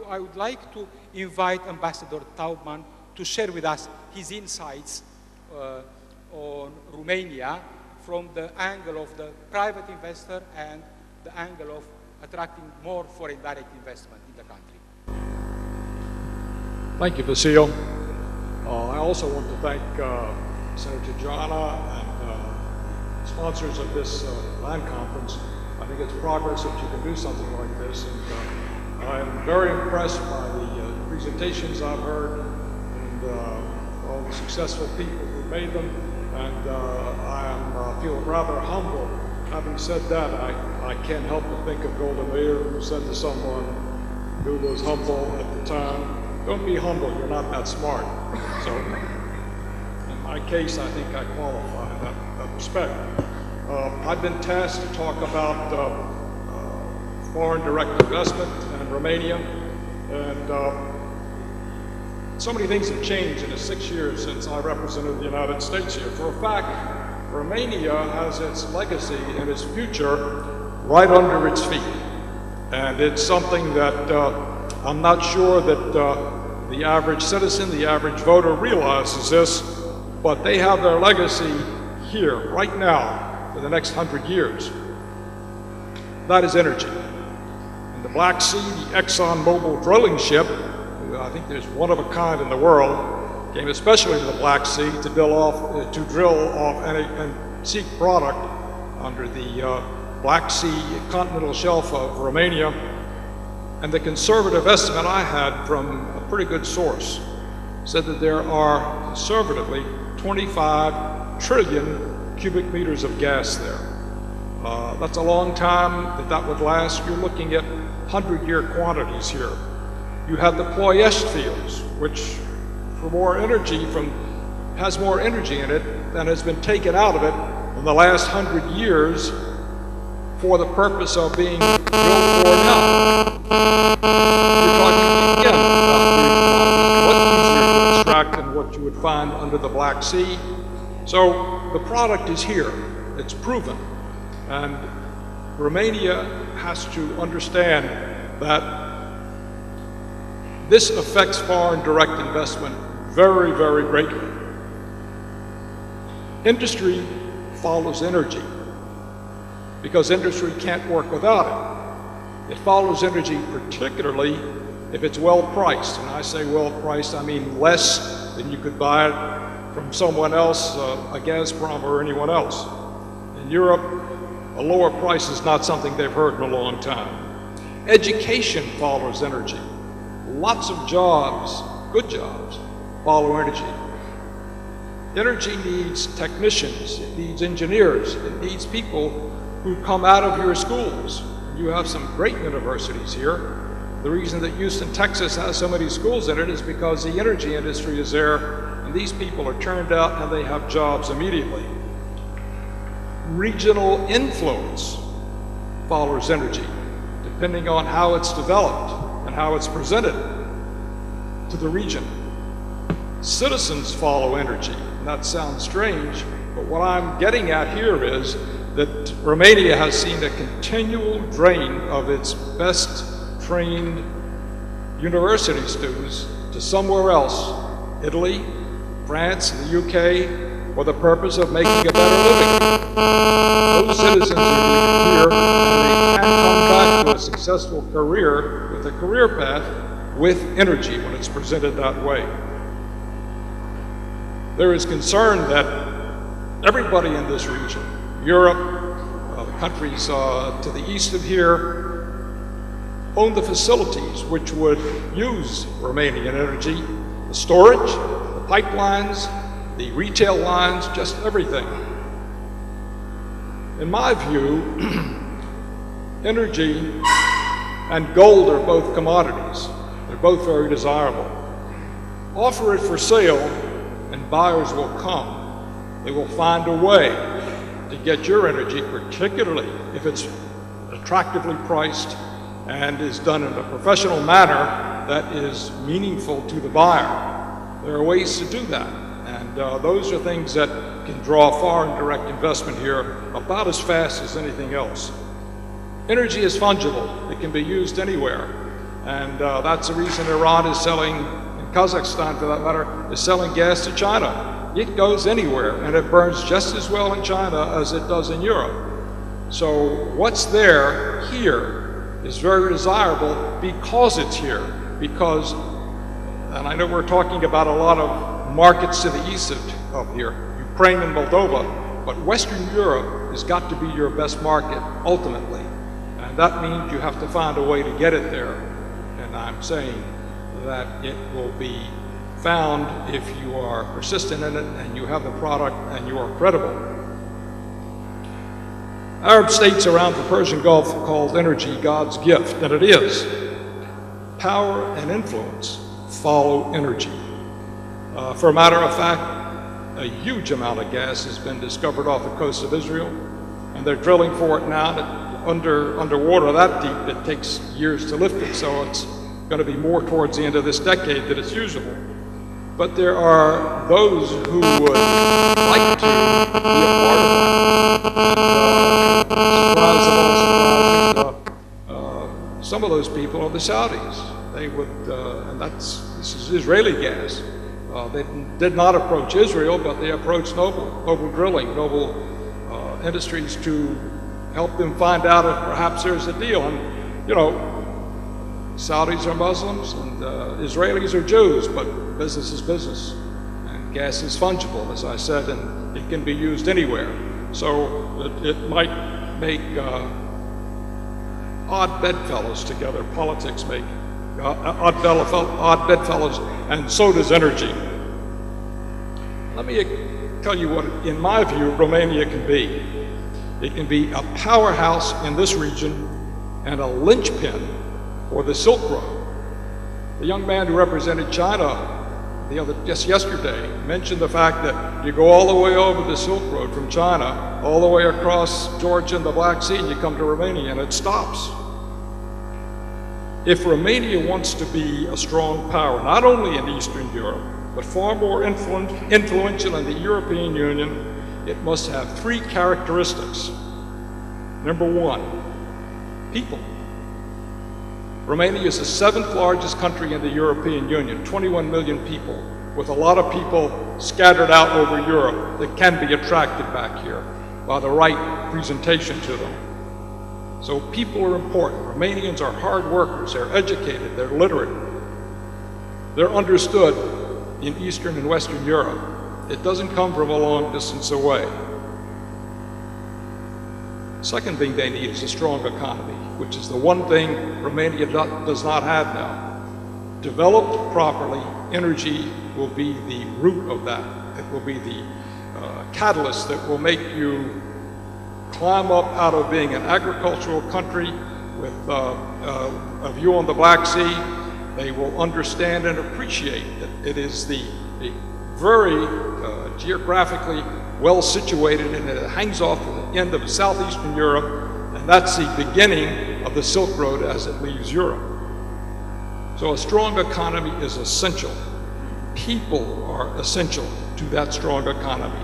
I would like to invite Ambassador Taubman to share with us his insights on Romania from the angle of the private investor and the angle of attracting more foreign direct investment in the country. Thank you, Vasil. I also want to thank Senator Jana and sponsors of this land conference. I think it's progress that you can do something like this, and I'm very impressed by the presentations I've heard and all the successful people who made them, and I feel rather humble. Having said that, I can't help but think of Golda Meir, who said to someone who was humble at the time, "Don't be humble, you're not that smart." So in my case, I think I qualify in that respect. I've been tasked to talk about foreign direct investment in Romania, and so many things have changed in the 6 years since I represented the United States here. For a fact, Romania has its legacy and its future right under its feet, and it's something that I'm not sure that the average citizen, the average voter realizes this, but they have their legacy here, right now, for the next 100 years. That is energy. In the Black Sea, the ExxonMobil drilling ship, I think there's one of a kind in the world, came especially to the Black Sea to drill off and seek product under the Black Sea continental shelf of Romania. And the conservative estimate I had from a pretty good source said that there are conservatively 25 trillion cubic meters of gas there. That's a long time that would last. You're looking at 100-year quantities here. You have the Ploiești fields, which has more energy in it than has been taken out of it in the last 100 years for the purpose of being drilled for now. You're talking again about what easier to extract than what you would find under the Black Sea. So the product is here, it's proven. And Romania has to understand that this affects foreign direct investment very, very greatly. Industry follows energy because industry can't work without it. It follows energy particularly if it's well priced. And I say well priced, I mean less than you could buy it from someone else, a Gazprom or anyone else. In Europe, a lower price is not something they've heard in a long time. Education follows energy. Lots of jobs, good jobs, follow energy. Energy needs technicians, it needs engineers, it needs people who come out of your schools. You have some great universities here. The reason that Houston, Texas has so many schools in it is because the energy industry is there, and these people are turned out and they have jobs immediately. Regional influence follows energy, depending on how it's developed and how it's presented to the region. Citizens follow energy. And that sounds strange, but what I'm getting at here is that Romania has seen a continual drain of its best trained university students to somewhere else, Italy, France, the UK, for the purpose of making a better living. Those citizens are here, and they can come back to a successful career with a career path with energy when it's presented that way. There is concern that everybody in this region, Europe, the countries to the east of here, own the facilities which would use Romanian energy, the storage, the pipelines, the retail lines, just everything. In my view, energy and gold are both commodities. They're both very desirable. Offer it for sale and buyers will come. They will find a way to get your energy, particularly if it's attractively priced and is done in a professional manner that is meaningful to the buyer. There are ways to do that. And those are things that can draw foreign direct investment here about as fast as anything else. Energy is fungible. It can be used anywhere. And that's the reason Iran is selling, and Kazakhstan for that matter, is selling gas to China. It goes anywhere, and it burns just as well in China as it does in Europe. So what's there here is very desirable because it's here. Because, and I know we're talking about a lot of markets to the east of here, Ukraine and Moldova, but Western Europe has got to be your best market ultimately. And that means you have to find a way to get it there. And I'm saying that it will be found if you are persistent in it and you have the product and you are credible. Arab states around the Persian Gulf called energy God's gift, and it is. Power and influence follow energy. For a matter of fact, a huge amount of gas has been discovered off the coast of Israel, and they're drilling for it now. Underwater that deep, it takes years to lift it, so it's going to be more towards the end of this decade than it's usual. But there are those who would like to be a part of that. Some of those people are the Saudis. They would, and this is Israeli gas. They did not approach Israel, but they approached Noble Drilling, Noble Industries to help them find out if perhaps there's a deal. And, you know, Saudis are Muslims and Israelis are Jews, but business is business. And gas is fungible, as I said, and it can be used anywhere. So it might make odd bedfellows together. Politics make odd bedfellows, and so does energy. Let me tell you what, in my view, Romania can be. It can be a powerhouse in this region and a linchpin for the Silk Road. The young man who represented China just yesterday mentioned the fact that you go all the way over the Silk Road from China, all the way across Georgia and the Black Sea, and you come to Romania, and it stops. If Romania wants to be a strong power, not only in Eastern Europe, but far more influential in the European Union, it must have three characteristics. Number one, people. Romania is the 7th largest country in the European Union, 21 million people, with a lot of people scattered out over Europe that can be attracted back here by the right presentation to them. So people are important. Romanians are hard workers, they're educated, they're literate. They're understood in Eastern and Western Europe. It doesn't come from a long distance away. Second thing they need is a strong economy, which is the one thing Romania does not have now. Developed properly, energy will be the root of that. It will be the catalyst that will make you climb up out of being an agricultural country with a view on the Black Sea. They will understand and appreciate that it is the very geographically well situated, and it hangs off the end of southeastern Europe, and that's the beginning of the Silk Road as it leaves Europe. So a strong economy is essential. People are essential to that strong economy.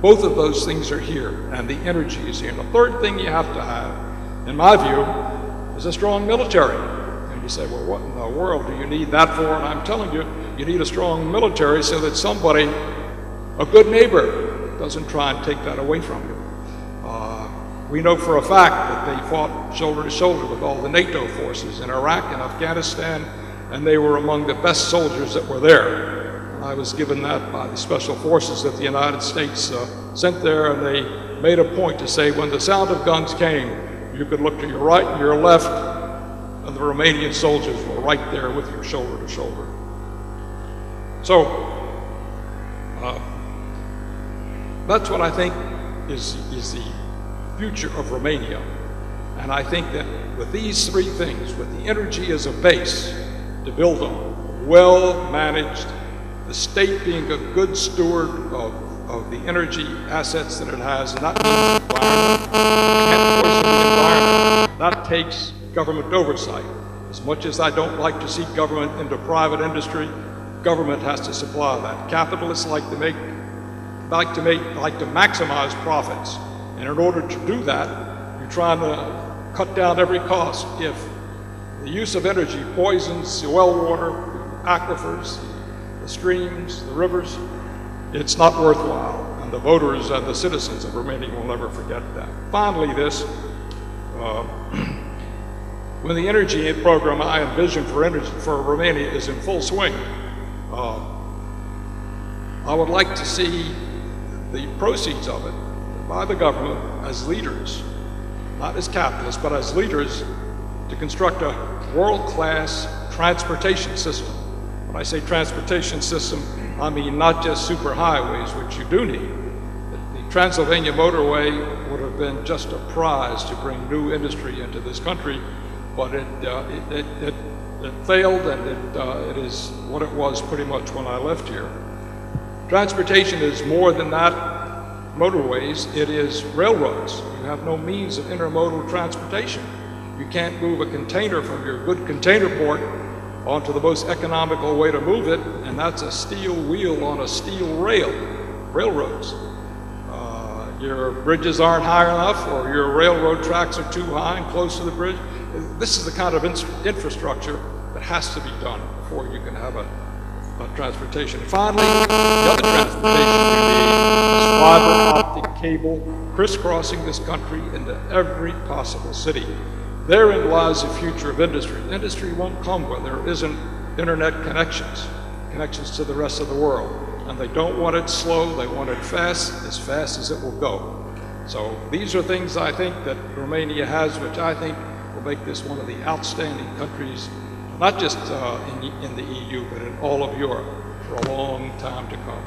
Both of those things are here, and the energy is here. And the third thing you have to have, in my view, is a strong military. And you say, well, what in the world do you need that for? And I'm telling you, you need a strong military so that somebody, a good neighbor, doesn't try and take that away from you. We know for a fact that they fought shoulder to shoulder with all the NATO forces in Iraq and Afghanistan, and they were among the best soldiers that were there. I was given that by the special forces that the United States sent there, and they made a point to say when the sound of guns came, you could look to your right and your left, and the Romanian soldiers were right there with you, shoulder to shoulder. So, that's what I think is the future of Romania. And I think that with these three things, with the energy as a base to build on, well managed, the state being a good steward of the energy assets that it has, and that means the environment, can't poison the environment. That takes government oversight. As much as I don't like to see government into private industry, government has to supply that. Capitalists like to maximize profits. And in order to do that, you're trying to cut down every cost. If The use of energy poisons the well water, aquifers, the streams, the rivers. It's not worthwhile, and the voters and the citizens of Romania will never forget that. Finally, this, when the energy program I envision for Romania is in full swing, I would like to see the proceeds of it by the government as leaders, not as capitalists, but as leaders, to construct a world-class transportation system. When I say transportation system, I mean not just superhighways, which you do need. The Transylvania motorway would have been just a prize to bring new industry into this country, but it failed, and it is what it was pretty much when I left here. Transportation is more than that. Motorways, it is railroads. You have no means of intermodal transportation. You can't move a container from your good container port onto the most economical way to move it, and that's a steel wheel on a steel rail. Railroads. Your bridges aren't high enough, or your railroad tracks are too high and close to the bridge. This is the kind of infrastructure that has to be done before you can have a transportation. Finally, the other transportation you need is fiber optic cable crisscrossing this country into every possible city. Therein lies the future of industry. Industry won't come where there isn't internet connections to the rest of the world. And they don't want it slow, they want it fast as it will go. So these are things I think that Romania has, which I think will make this one of the outstanding countries, not just in the EU, but in all of Europe for a long time to come.